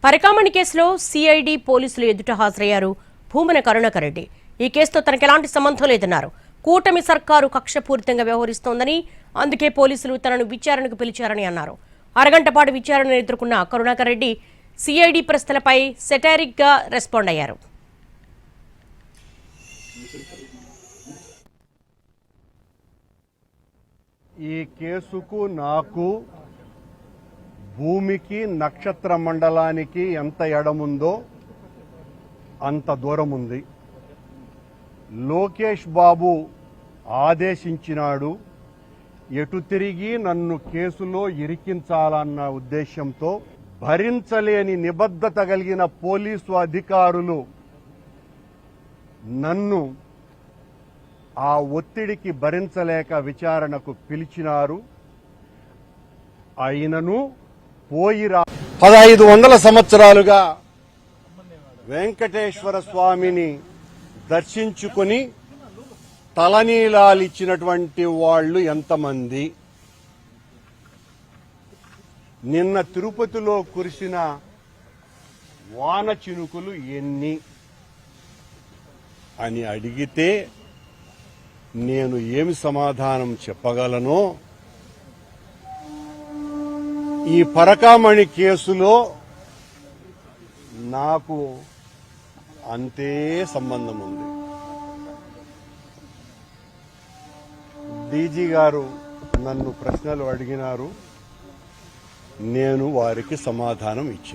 పరికామణి కేసులో సిఐడి పోలీసులు ఎదుట హాజరయ్యారు భూమన కరుణాకర్ రెడ్డి. ఈ కేసుతో తనకు ఎలాంటి సంబంధం లేదన్నారు. కూటమి సర్కారు కక్షపూరితంగా వ్యవహరిస్తోందని, అందుకే పోలీసులు తనను విచారణకు పిలిచారని అన్నారు. అరగంట పాటు విచారణను ఎదుర్కొన్న కరుణాకర్ రెడ్డి సిఐడి ప్రశ్నలపై సెటారిక్ గా రెస్పాండ్ అయ్యారు. ఈ కేసుకు నాకు భూమికి నక్షత్ర మండలానికి ఎంత ఎడముందో అంత దూరం ఉంది. లోకేష్ బాబు ఆదేశించినాడు. ఎటు తిరిగి నన్ను కేసులో ఇరికించాలన్న ఉద్దేశంతో భరించలేని నిబద్ధత కలిగిన పోలీసు అధికారులు నన్ను ఆ ఒత్తిడికి భరించలేక విచారణకు పిలిచినారు. అయినను పోయిరా 1500 సంవత్సరాలుగా వెంకటేశ్వర స్వామిని దర్శించుకుని తలనీలాలిచ్చినటువంటి వాళ్ళు ఎంతమంది? నిన్న తిరుపతిలో కురిసిన వాన చినుకులు ఎన్ని అని అడిగితే నేను ఏమి సమాధానం చెప్పగలనో, ఈ పరకామణి కేసులో నాకు అంతే సంబంధం ఉంది. డీజీ గారు నన్ను ప్రశ్నలు అడిగినారు, నేను వారికి సమాధానం ఇచ్చాను.